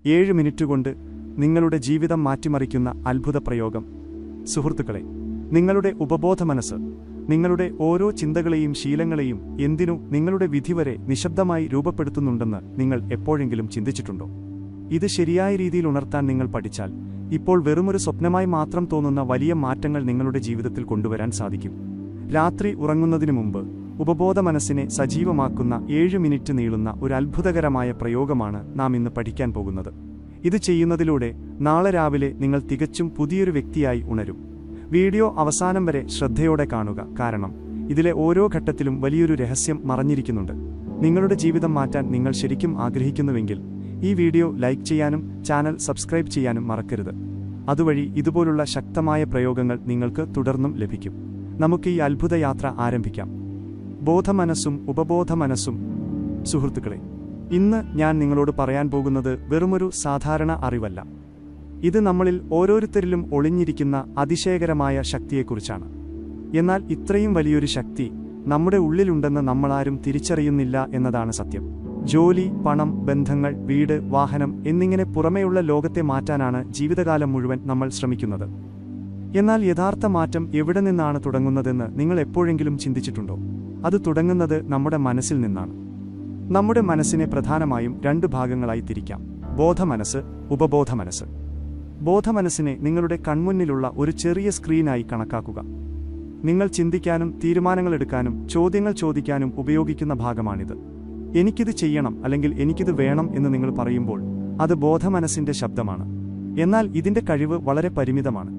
7 minute കൊണ്ട് നിങ്ങളുടെ ജീവിതം മാറ്റിമറിക്കുന്ന അത്ഭുത പ്രയോഗം. സുഹൃത്തുക്കളെ, നിങ്ങളുടെ ഉപബോധ മനസ്സ് നിങ്ങളുടെ ഓരോ ചിന്തകളെയും ശീലങ്ങളെയും എന്തിനു നിങ്ങളുടെ വിധി വരെ നിശബ്ദമായി രൂപപ്പെടുത്തുന്നുണ്ടെന്ന് നിങ്ങൾ എപ്പോഴെങ്കിലും ചിന്തിച്ചിട്ടുണ്ടോ? ഇത് ശരിയായ രീതിയിൽ ഉണർത്താൻ നിങ്ങൾ പഠിച്ചാൽ ഇപ്പോൾ വെറുമൊരു സ്വപ്നമായി മാത്രം തോന്നുന്ന വലിയ മാറ്റങ്ങൾ നിങ്ങളുടെ ജീവിതത്തിൽ കൊണ്ടുവരാൻ സാധിക്കും. രാത്രി ഉറങ്ങുന്നതിനു മുമ്പ് ഉപബോധ മനസ്സിനെ സജീവമാക്കുന്ന 7 മിനിറ്റ് നീളുന്ന ഒരു അത്ഭുതകരമായ പ്രയോഗമാണ് നാം ഇന്ന് പഠിക്കാൻ പോകുന്നത്. ഇത് ചെയ്യുന്നതിലൂടെ നാളെ രാവിലെ നിങ്ങൾ തികച്ചും പുതിയൊരു വ്യക്തിയായി ഉണരും. വീഡിയോ അവസാനം വരെ ശ്രദ്ധയോടെ കാണുക, കാരണം ഇതിലെ ഓരോ ഘട്ടത്തിലും വലിയൊരു രഹസ്യം മറഞ്ഞിരിക്കുന്നുണ്ട്. നിങ്ങളുടെ ജീവിതം മാറ്റാൻ നിങ്ങൾ ശരിക്കും ആഗ്രഹിക്കുന്നുവെങ്കിൽ ഈ വീഡിയോ ലൈക്ക് ചെയ്യാനും ചാനൽ സബ്സ്ക്രൈബ് ചെയ്യാനും മറക്കരുത്. അതുവഴി ഇതുപോലുള്ള ശക്തമായ പ്രയോഗങ്ങൾ നിങ്ങൾക്ക് തുടർന്നും ലഭിക്കും. നമുക്ക് ഈ അത്ഭുത യാത്ര ആരംഭിക്കാം. ബോധമനസ്സും ഉപബോധ മനസ്സും. സുഹൃത്തുക്കളെ, ഇന്ന് ഞാൻ നിങ്ങളോട് പറയാൻ പോകുന്നത് വെറുമൊരു സാധാരണ അറിവല്ല. ഇത് നമ്മളിൽ ഓരോരുത്തരിലും ഒളിഞ്ഞിരിക്കുന്ന അതിശയകരമായ ശക്തിയെക്കുറിച്ചാണ്. എന്നാൽ ഇത്രയും വലിയൊരു ശക്തി നമ്മുടെ ഉള്ളിലുണ്ടെന്ന് നമ്മളാരും തിരിച്ചറിയുന്നില്ല എന്നതാണ് സത്യം. ജോലി, പണം, ബന്ധങ്ങൾ, വീട്, വാഹനം എന്നിങ്ങനെ പുറമേയുള്ള ലോകത്തെ മാറ്റാനാണ് ജീവിതകാലം മുഴുവൻ നമ്മൾ ശ്രമിക്കുന്നത്. എന്നാൽ യഥാർത്ഥ മാറ്റം എവിടെ നിന്നാണ് തുടങ്ങുന്നതെന്ന് നിങ്ങൾ എപ്പോഴെങ്കിലും ചിന്തിച്ചിട്ടുണ്ടോ? അത് തുടങ്ങുന്നത് നമ്മുടെ മനസ്സിൽ നിന്നാണ്. നമ്മുടെ മനസ്സിനെ പ്രധാനമായും 2 ഭാഗങ്ങളായി തിരിക്കാം: ബോധമനസ്സ്, ഉപബോധ മനസ്സ്. ബോധമനസ്സിനെ നിങ്ങളുടെ കൺമുന്നിലുള്ള ഒരു ചെറിയ സ്ക്രീനായി കണക്കാക്കുക. നിങ്ങൾ ചിന്തിക്കാനും തീരുമാനങ്ങളെടുക്കാനും ചോദ്യങ്ങൾ ചോദിക്കാനും ഉപയോഗിക്കുന്ന ഭാഗമാണിത്. എനിക്കിത് ചെയ്യണം അല്ലെങ്കിൽ എനിക്കിത് വേണം എന്ന് നിങ്ങൾ പറയുമ്പോൾ അത് ബോധമനസ്സിന്റെ ശബ്ദമാണ്. എന്നാൽ ഇതിന്റെ കഴിവ് വളരെ പരിമിതമാണ്.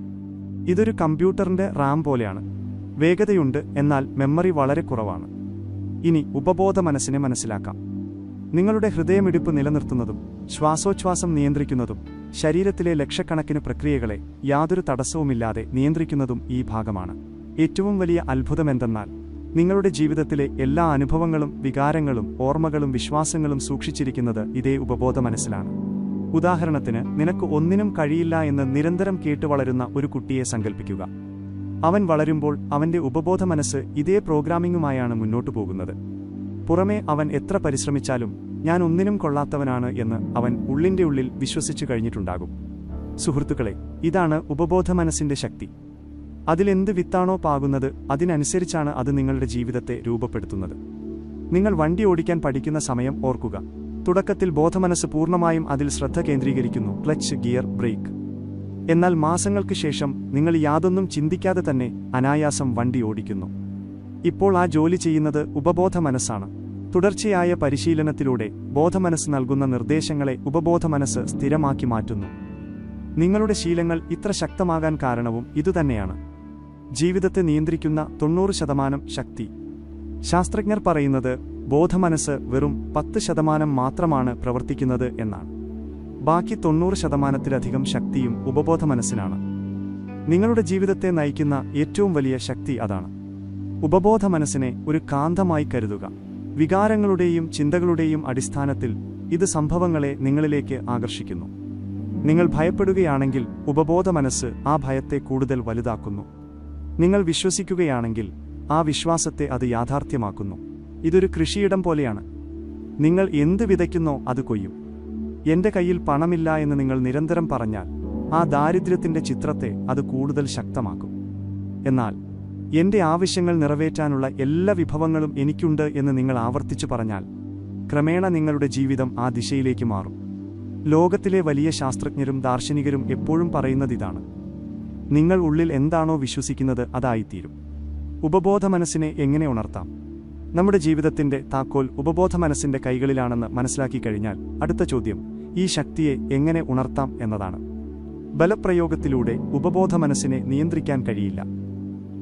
ഇതൊരു കമ്പ്യൂട്ടറിന്റെ റാം പോലെയാണ്. വേഗതയുണ്ട്, എന്നാൽ മെമ്മറി വളരെ കുറവാണ്. ഇനി ഉപബോധ മനസ്സിനെ മനസ്സിലാക്കാം. നിങ്ങളുടെ ഹൃദയമിടിപ്പ് നിലനിർത്തുന്നതും ശ്വാസോച്ഛ്വാസം നിയന്ത്രിക്കുന്നതും ശരീരത്തിലെ ലക്ഷക്കണക്കിന് പ്രക്രിയകളെ യാതൊരു തടസ്സവുമില്ലാതെ നിയന്ത്രിക്കുന്നതും ഈ ഭാഗമാണ്. ഏറ്റവും വലിയ അത്ഭുതമെന്തെന്നാൽ നിങ്ങളുടെ ജീവിതത്തിലെ എല്ലാ അനുഭവങ്ങളും വികാരങ്ങളും ഓർമ്മകളും വിശ്വാസങ്ങളും സൂക്ഷിച്ചിരിക്കുന്നത് ഇതേ ഉപബോധ മനസ്സിലാണ്. ഉദാഹരണത്തിന്, നിനക്ക് ഒന്നിനും കഴിയില്ല എന്ന് നിരന്തരം കേട്ടുവളരുന്ന ഒരു കുട്ടിയെ സങ്കൽപ്പിക്കുക. അവൻ വളരുമ്പോൾ അവന്റെ ഉപബോധ മനസ്സ് ഇതേ പ്രോഗ്രാമിംഗുമായാണ് മുന്നോട്ടു പോകുന്നത്. പുറമേ അവൻ എത്ര പരിശ്രമിച്ചാലും ഞാൻ ഒന്നിനും കൊള്ളാത്തവനാണ് എന്ന് അവൻ ഉള്ളിന്റെ ഉള്ളിൽ വിശ്വസിച്ചു കഴിഞ്ഞിട്ടുണ്ടാകും. സുഹൃത്തുക്കളെ, ഇതാണ് ഉപബോധ മനസ്സിന്റെ ശക്തി. അതിലെന്ത് വിത്താണോ പാകുന്നത് അതിനനുസരിച്ചാണ് അത് നിങ്ങളുടെ ജീവിതത്തെ രൂപപ്പെടുത്തുന്നത്. നിങ്ങൾ വണ്ടി ഓടിക്കാൻ പഠിക്കുന്ന സമയം ഓർക്കുക. തുടക്കത്തിൽ ബോധമനസ്സ് പൂർണ്ണമായും അതിൽ ശ്രദ്ധ കേന്ദ്രീകരിക്കുന്നു: ക്ലച്ച്, ഗിയർ, ബ്രേക്ക്. എന്നാൽ മാസങ്ങൾക്ക് ശേഷം നിങ്ങൾ യാതൊന്നും ചിന്തിക്കാതെ തന്നെ അനായാസം വണ്ടി ഓടിക്കുന്നു. ഇപ്പോൾ ആ ജോലി ചെയ്യുന്നത് ഉപബോധ മനസ്സാണ്. തുടർച്ചയായ പരിശീലനത്തിലൂടെ ബോധമനസ്സ് നൽകുന്ന നിർദ്ദേശങ്ങളെ ഉപബോധ മനസ്സ് സ്ഥിരമാക്കി മാറ്റുന്നു. നിങ്ങളുടെ ശീലങ്ങൾ ഇത്ര ശക്തമാകാൻ കാരണവും ഇതുതന്നെയാണ്. ജീവിതത്തെ നിയന്ത്രിക്കുന്ന 90% ശക്തി. ശാസ്ത്രജ്ഞർ പറയുന്നത് ബോധമനസ്സ് വെറും 10% മാത്രമാണ് പ്രവർത്തിക്കുന്നത് എന്നാണ്. ബാക്കി 90%-ത്തിലധികം ശക്തിയും ഉപബോധ മനസ്സിനാണ്. നിങ്ങളുടെ ജീവിതത്തെ നയിക്കുന്ന ഏറ്റവും വലിയ ശക്തി അതാണ്. ഉപബോധ മനസ്സിനെ ഒരു കാന്തമായി കരുതുക. വികാരങ്ങളുടെയും ചിന്തകളുടെയും അടിസ്ഥാനത്തിൽ ഇത് സംഭവങ്ങളെ നിങ്ങളിലേക്ക് ആകർഷിക്കുന്നു. നിങ്ങൾ ഭയപ്പെടുകയാണെങ്കിൽ ഉപബോധ മനസ്സ് ആ ഭയത്തെ കൂടുതൽ വലുതാക്കുന്നു. നിങ്ങൾ വിശ്വസിക്കുകയാണെങ്കിൽ ആ വിശ്വാസത്തെ അത് യാഥാർത്ഥ്യമാക്കുന്നു. ഇതൊരു കൃഷിയിടം പോലെയാണ്. നിങ്ങൾ എന്ത് വിതയ്ക്കുന്നോ അത് കൊയ്യും. എന്റെ കയ്യിൽ പണമില്ല എന്ന് നിങ്ങൾ നിരന്തരം പറഞ്ഞാൽ ആ ദാരിദ്ര്യത്തിന്റെ ചിത്രത്തെ അത് കൂടുതൽ ശക്തമാക്കും. എന്നാൽ എന്റെ ആവശ്യങ്ങൾ നിറവേറ്റാനുള്ള എല്ലാ വിഭവങ്ങളും എനിക്കുണ്ട് എന്ന് നിങ്ങൾ ആവർത്തിച്ചു പറഞ്ഞാൽ ക്രമേണ നിങ്ങളുടെ ജീവിതം ആ ദിശയിലേക്ക് മാറും. ലോകത്തിലെ വലിയ ശാസ്ത്രജ്ഞരും ദാർശനികരും എപ്പോഴും പറയുന്നതിതാണ്: നിങ്ങൾ ഉള്ളിൽ എന്താണോ വിശ്വസിക്കുന്നത് അതായിത്തീരും. ഉപബോധ മനസ്സിനെ എങ്ങനെ ഉണർത്താം? നമ്മുടെ ജീവിതത്തിന്റെ താക്കോൽ ഉപബോധ മനസ്സിന്റെ കൈകളിലാണെന്ന് മനസ്സിലാക്കി കഴിഞ്ഞാൽ അടുത്ത ചോദ്യം ഈ ശക്തിയെ എങ്ങനെ ഉണർത്താം എന്നതാണ്. ബലപ്രയോഗത്തിലൂടെ ഉപബോധ മനസ്സിനെ നിയന്ത്രിക്കാൻ കഴിയില്ല.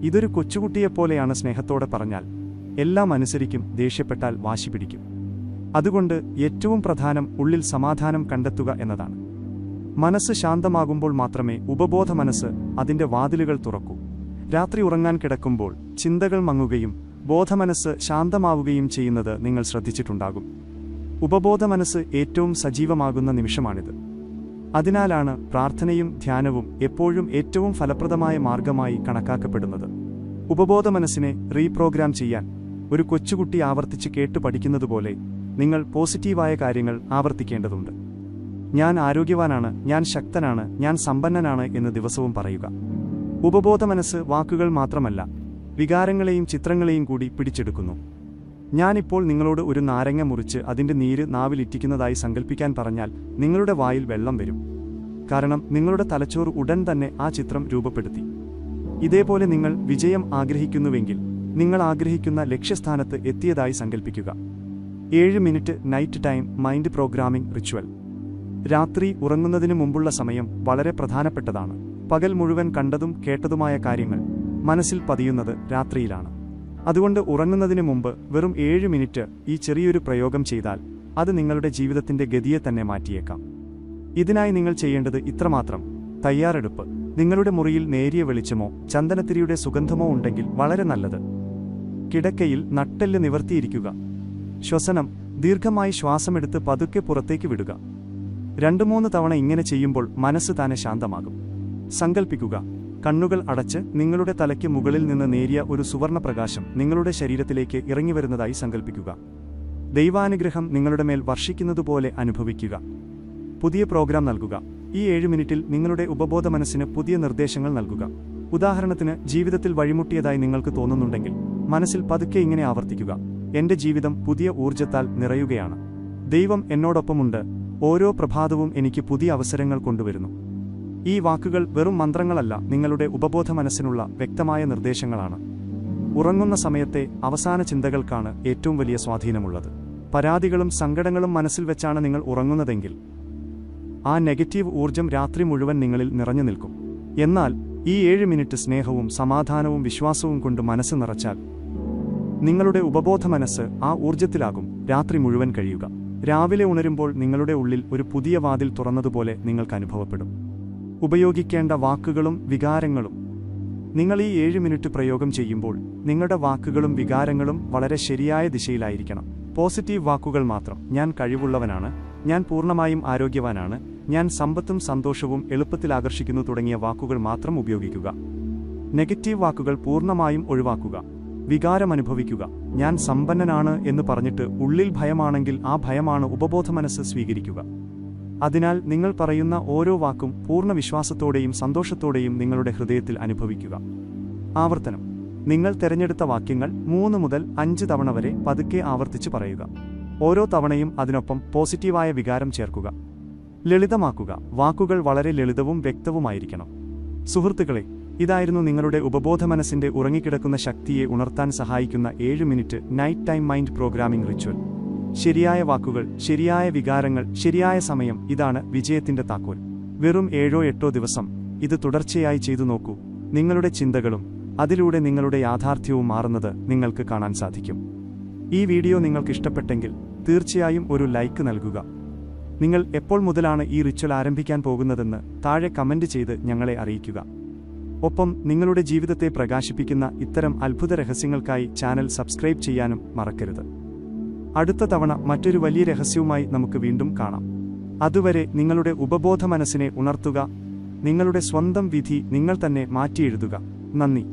ഇതൊരു കൊച്ചുകുട്ടിയെപ്പോലെയാണ്. സ്നേഹത്തോടെ പറഞ്ഞാൽ എല്ലാം അനുസരിക്കും, ദേഷ്യപ്പെട്ടാൽ വാശി പിടിക്കും. അതുകൊണ്ട് ഏറ്റവും പ്രധാനം ഉള്ളിൽ സമാധാനം കണ്ടെത്തുക എന്നതാണ്. മനസ്സ് ശാന്തമാകുമ്പോൾ മാത്രമേ ഉപബോധ മനസ്സ് അതിന്റെ വാതിലുകൾ തുറക്കൂ. രാത്രി ഉറങ്ങാൻ കിടക്കുമ്പോൾ ചിന്തകൾ മങ്ങുകയും ബോധമനസ്സ് ശാന്തമാവുകയും ചെയ്യുന്നത് നിങ്ങൾ ശ്രദ്ധിച്ചിട്ടുണ്ടാകും. ഉപബോധ മനസ്സ് ഏറ്റവും സജീവമാകുന്ന നിമിഷമാണിത്. അതിനാലാണ് പ്രാർത്ഥനയും ധ്യാനവും എപ്പോഴും ഏറ്റവും ഫലപ്രദമായ മാർഗമായി കണക്കാക്കപ്പെടുന്നത്. ഉപബോധ മനസ്സിനെ റീപ്രോഗ്രാം ചെയ്യാൻ ഒരു കൊച്ചുകുട്ടി ആവർത്തിച്ച് കേട്ടു പഠിക്കുന്നതുപോലെ നിങ്ങൾ പോസിറ്റീവായ കാര്യങ്ങൾ ആവർത്തിക്കേണ്ടതുണ്ട്. ഞാൻ ആരോഗ്യവാനാണ്, ഞാൻ ശക്തനാണ്, ഞാൻ സമ്പന്നനാണ് എന്ന് ദിവസവും പറയുക. ഉപബോധമനസ്സ് വാക്കുകൾ മാത്രമല്ല, വികാരങ്ങളെയും ചിത്രങ്ങളെയും കൂടി പിടിച്ചെടുക്കുന്നു. ഞാനിപ്പോൾ നിങ്ങളോട് ഒരു നാരങ്ങ മുറിച്ച് അതിന്റെ നീര് നാവിലിറ്റിക്കുന്നതായി സങ്കൽപ്പിക്കാൻ പറഞ്ഞാൽ നിങ്ങളുടെ വായിൽ വെള്ളം വരും. കാരണം നിങ്ങളുടെ തലച്ചോറ് ഉടൻ തന്നെ ആ ചിത്രം രൂപപ്പെടുത്തി. ഇതേപോലെ നിങ്ങൾ വിജയം ആഗ്രഹിക്കുന്നുവെങ്കിൽ നിങ്ങൾ ആഗ്രഹിക്കുന്ന ലക്ഷ്യസ്ഥാനത്ത് എത്തിയതായി സങ്കൽപ്പിക്കുക. 7 minute night time mind programming ritual. രാത്രി ഉറങ്ങുന്നതിനു മുമ്പുള്ള സമയം വളരെ പ്രധാനപ്പെട്ടതാണ്. പകൽ മുഴുവൻ കണ്ടതും കേട്ടതുമായ കാര്യങ്ങൾ മനസ്സിൽ പതിയുന്നത് രാത്രിയിലാണ്. അതുകൊണ്ട് ഉറങ്ങുന്നതിന് മുമ്പ് വെറും 7 മിനിറ്റ് ഈ ചെറിയൊരു പ്രയോഗം ചെയ്താൽ അത് നിങ്ങളുടെ ജീവിതത്തിന്റെ ഗതിയെ തന്നെ മാറ്റിയേക്കാം. ഇതിനായി നിങ്ങൾ ചെയ്യേണ്ടത് ഇത്രമാത്രം: തയ്യാറെടുപ്പ്. നിങ്ങളുടെ മുറിയിൽ നേരിയ വെളിച്ചമോ ചന്ദനത്തിരിയുടെ സുഗന്ധമോ ഉണ്ടെങ്കിൽ വളരെ നല്ലത്. കിടക്കയിൽ നട്ടെല്ല് നിവർത്തിയിരിക്കുക. ശ്വസനം. ദീർഘമായി ശ്വാസമെടുത്ത് പതുക്കെ പുറത്തേക്ക് വിടുക. 2-3 തവണ ഇങ്ങനെ ചെയ്യുമ്പോൾ മനസ്സ് താനെ ശാന്തമാകും. സങ്കൽപ്പിക്കുക: കണ്ണുകൾ അടച്ച് നിങ്ങളുടെ തലയ്ക്ക് മുകളിൽ നിന്ന് നേരിയ ഒരു സുവർണ പ്രകാശം നിങ്ങളുടെ ശരീരത്തിലേക്ക് ഇറങ്ങിവരുന്നതായി സങ്കൽപ്പിക്കുക. ദൈവാനുഗ്രഹം നിങ്ങളുടെ മേൽ വർഷിക്കുന്നതുപോലെ അനുഭവിക്കുക. പുതിയ പ്രോഗ്രാം നൽകുക. ഈ 7 മിനിറ്റിൽ നിങ്ങളുടെ ഉപബോധ മനസ്സിന് പുതിയ നിർദ്ദേശങ്ങൾ നൽകുക. ഉദാഹരണത്തിന്, ജീവിതത്തിൽ വഴിമുട്ടിയതായി നിങ്ങൾക്ക് തോന്നുന്നുണ്ടെങ്കിൽ മനസ്സിൽ പതുക്കെ ഇങ്ങനെ ആവർത്തിക്കുക: എന്റെ ജീവിതം പുതിയ ഊർജ്ജത്താൽ നിറയുകയാണ്. ദൈവം എന്നോടൊപ്പമുണ്ട്. ഓരോ പ്രഭാതവും എനിക്ക് പുതിയ അവസരങ്ങൾ കൊണ്ടുവരുന്നു. ഈ വാക്കുകൾ വെറും മന്ത്രങ്ങളല്ല, നിങ്ങളുടെ ഉപബോധ മനസ്സിനുള്ള വ്യക്തമായ നിർദ്ദേശങ്ങളാണ്. ഉറങ്ങുന്ന സമയത്തെ അവസാന ചിന്തകൾക്കാണ് ഏറ്റവും വലിയ സ്വാധീനമുള്ളത്. പരാതികളും സങ്കടങ്ങളും മനസ്സിൽ വെച്ചാണ് നിങ്ങൾ ഉറങ്ങുന്നതെങ്കിൽ ആ നെഗറ്റീവ് ഊർജ്ജം രാത്രി മുഴുവൻ നിങ്ങളിൽ നിറഞ്ഞു നിൽക്കും. എന്നാൽ ഈ 7 മിനിറ്റ് സ്നേഹവും സമാധാനവും വിശ്വാസവും കൊണ്ട് മനസ്സ് നിറച്ചാൽ നിങ്ങളുടെ ഉപബോധ മനസ്സ് ആ ഊർജ്ജത്തിലാകും രാത്രി മുഴുവൻ കഴിയുക. രാവിലെ ഉണരുമ്പോൾ നിങ്ങളുടെ ഉള്ളിൽ ഒരു പുതിയ വാതിൽ തുറന്നതുപോലെ നിങ്ങൾക്ക് അനുഭവപ്പെടും. ഉപയോഗിക്കേണ്ട വാക്കുകളും വികാരങ്ങളും. നിങ്ങൾ ഈ 7 മിനിറ്റ് പ്രയോഗം ചെയ്യുമ്പോൾ നിങ്ങളുടെ വാക്കുകളും വികാരങ്ങളും വളരെ ശരിയായ ദിശയിലായിരിക്കണം. പോസിറ്റീവ് വാക്കുകൾ മാത്രം. ഞാൻ കഴിവുള്ളവനാണ്, ഞാൻ പൂർണ്ണമായും ആരോഗ്യവാനാണ്, ഞാൻ സമ്പത്തും സന്തോഷവും എളുപ്പത്തിൽ ആകർഷിക്കുന്നു തുടങ്ങിയ വാക്കുകൾ മാത്രം ഉപയോഗിക്കുക. നെഗറ്റീവ് വാക്കുകൾ പൂർണ്ണമായും ഒഴിവാക്കുക. വികാരം അനുഭവിക്കുക. ഞാൻ സമ്പന്നനാണ് എന്ന് പറഞ്ഞിട്ട് ഉള്ളിൽ ഭയമാണെങ്കിൽ ആ ഭയമാണ് ഉപബോധ മനസ്സ് സ്വീകരിക്കുക. അതിനാൽ നിങ്ങൾ പറയുന്ന ഓരോ വാക്കും പൂർണ്ണ വിശ്വാസത്തോടെയും സന്തോഷത്തോടെയും നിങ്ങളുടെ ഹൃദയത്തിൽ അനുഭവിക്കുക. ആവർത്തനം. നിങ്ങൾ തിരഞ്ഞെടുത്ത വാക്യങ്ങൾ 3 മുതൽ 5 തവണ വരെ പതുക്കെ ആവർത്തിച്ച് പറയുക. ഓരോ തവണയും അതിനൊപ്പം പോസിറ്റീവായ വികാരം ചേർക്കുക. ലളിതമാക്കുക. വാക്കുകൾ വളരെ ലളിതവും വ്യക്തവുമായിരിക്കണം. സുഹൃത്തുക്കളെ, ഇതായിരുന്നു നിങ്ങളുടെ ഉപബോധ മനസ്സിന്റെ ഉറങ്ങിക്കിടക്കുന്ന ശക്തിയെ ഉണർത്താൻ സഹായിക്കുന്ന 7 minute night time mind programming ritual. ശരിയായ വാക്കുകൾ, ശരിയായ വികാരങ്ങൾ, ശരിയായ സമയം, ഇതാണ് വിജയത്തിന്റെ താക്കോൽ. വെറും 7-8 ദിവസം ഇത് തുടർച്ചയായി ചെയ്തു നോക്കൂ. നിങ്ങളുടെ ചിന്തകളും അതിലൂടെ നിങ്ങളുടെ യാഥാർത്ഥ്യവും മാറുന്നത് നിങ്ങൾക്ക് കാണാൻ സാധിക്കും. ഈ വീഡിയോ നിങ്ങൾക്ക് ഇഷ്ടപ്പെട്ടെങ്കിൽ തീർച്ചയായും ഒരു ലൈക്ക് നൽകുക. നിങ്ങൾ എപ്പോൾ മുതലാണ് ഈ റിച്വൽ ആരംഭിക്കാൻ പോകുന്നതെന്ന് താഴെ കമന്റ് ചെയ്ത് ഞങ്ങളെ അറിയിക്കുക. ഒപ്പം നിങ്ങളുടെ ജീവിതത്തെ പ്രകാശിപ്പിക്കുന്ന ഇത്തരം അത്ഭുത രഹസ്യങ്ങൾക്കായി ചാനൽ സബ്സ്ക്രൈബ് ചെയ്യാനും മറക്കരുത്. അടുത്ത തവണ മറ്റൊരു വലിയ രഹസ്യവുമായി നമുക്ക് വീണ്ടും കാണാം. അതുവരെ നിങ്ങളുടെ ഉപബോധ മനസ്സിനെ ഉണർത്തുക. നിങ്ങളുടെ സ്വന്തം വിധി നിങ്ങൾ തന്നെ മാറ്റിയെഴുതുക. നന്ദി.